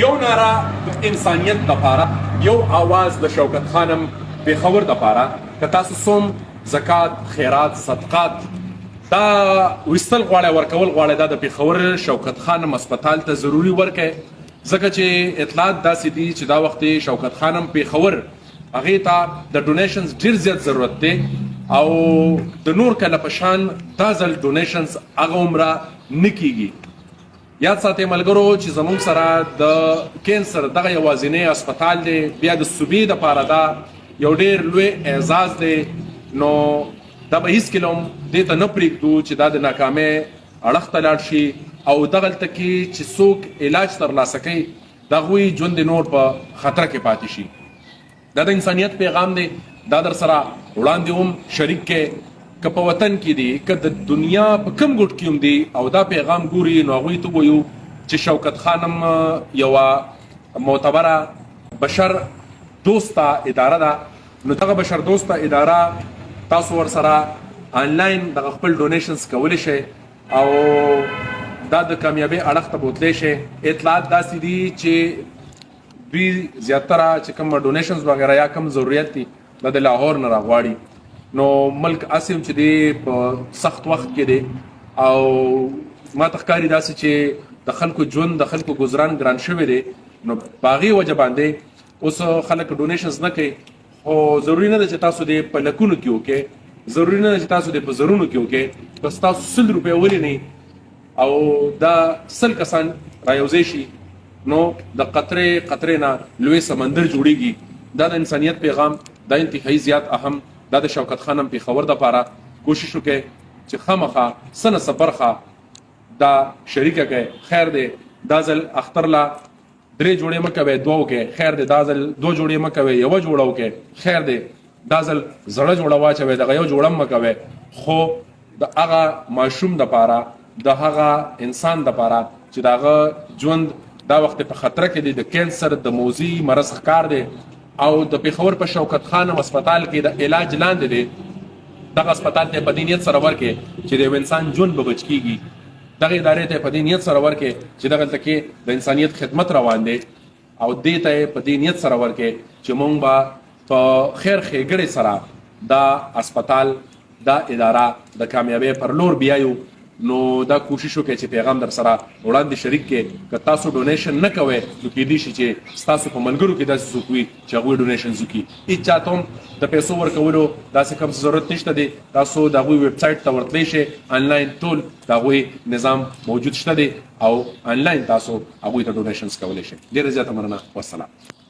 یو ناره د انسانیت دپاره، یو آواز د شوکت خانم پېښور دپاره که تاسو څوم زکات، خیرات، صدقات دا ویستل غواړئ، ورکول غواړئ، دا د پېښور شوکت خانم هسپتال ته ضروري ورکئ، ځکه چې اطلاعات داسې دي چې دا وخت شوکت خانم پېښور هغې ته د ډونیشنز ډېر زیات ضرورت دی او د نور کله په شان دا ځل ډونیشنز هغه عمره نه کیږي. یاد ساتئ ملګرو چې زموږ سره د کینسر دغه یوازینی هسپتال دی، بیا د صوبې دپاره دا یو ډېر لوی اعزاز دی، نو دا به هېڅکله هم دې ته نه پرېږدو چې دا د ناکامۍ اړخ ته لاړ شي او دغلته کې چې څوک علاج ترلاسه کوي د هغوی ژوند نور په خطره کې پاتې شي. دا د انسانیت پیغام دی، دا در سره وړاندې هم شریک کې که په وطن کې دي که د دنیا په کم ګوټ کې هم دي او دا پیغام ګوري، نو هغوی ته ووایو چې شوکت خانم یوه معتبره بشر دوسته اداره ده، نو دغه بشر دوسته اداره تاسو ورسره آنلاین دغه خپل ډونیشنز کولی شئ او دا د کامیابۍ اړخ ته بوتلی شئ. اطلاعات داسې دي چې دوی زیاتره چې کوم ډونیشنز وغیره یا کم ضرورت دي دا د لاهور نه راغواړي، نو ملک اسیم چې دی په سخت وخت کې دی او ما ته ښکاري داسې چې د خلکو ژوند د خلکو ګزران ګران شوی دی، نو په هغې وجه باندې اوس خلک ډونیشنز نه کوي، خو ضروري نه ده چې تاسو دې په لکونو کې وکړئ، ضروري نه ده چې تاسو دې په زرونو کې وکړئ، بس تاسو 100 روپۍ ولینئ او دا 100 کسان رایوځی شي، نو د قطرې قطرې نه لوی سمندر جوړیږي. دا د انسانیت پیغام دا انتهایی زیات اهم، دا د شوکت خانم پېښور دپاره کوشش وکړئ چې خامخا څه نه څه برخه دا شریکه کړئ. خیر دی دا ځل اختر لا 3 جوړې مه کوئ، 2 وکړئ، خیر دی دا ځل 2 جوړې مه کوئ، 1 جوړه وکړئ، خیر دی دا ځل زړه جوړه واچوئ، دغه 1 جوړه مه کوئ، خو د هغه ماشوم دپاره، د هغه انسان دپاره چې د هغه ژوند دا وخت په خطره کې دی، د کینسر د موذي مرض ښکار دی او د پېښور په شوکت خانم هسپتال کې د علاج لاندې دی، دغه هسپتال ته په دې نیت سره ورکړئ چې د یو انسان ژوند به بچ کیږي، دغه ادارې ته په دې نیت سره ورکړئ چې دغلته کې د انسانیت خدمت روان دی او دې ته په دې نیت سره ورکړئ چې موږ به په خیر ښېګړې سره دا هسپتال، دا اداره د کامیابۍ پر لور بیایو. نو دا کوشش وکړئ چې پیغام در سره وړاندې شریک کړئ. که تاسو ډونیشن نه کوئ نو کیدای شي چې ستاسو په ملګرو کې داسې څوک وي چې هغوی ډونیشنز وکړي. هېڅ چاته هم د پیسو ورکولو داسې کوم ضرورت نشته دی، تاسو د هغوی ویب سایټ ته ورتلی شئ، آنلاین ټول د هغوی نظام موجود شته دی او آنلاین تاسو هغوی ته ډونیشنز کولی شئ. ډېره زیاته مننه، والسلام.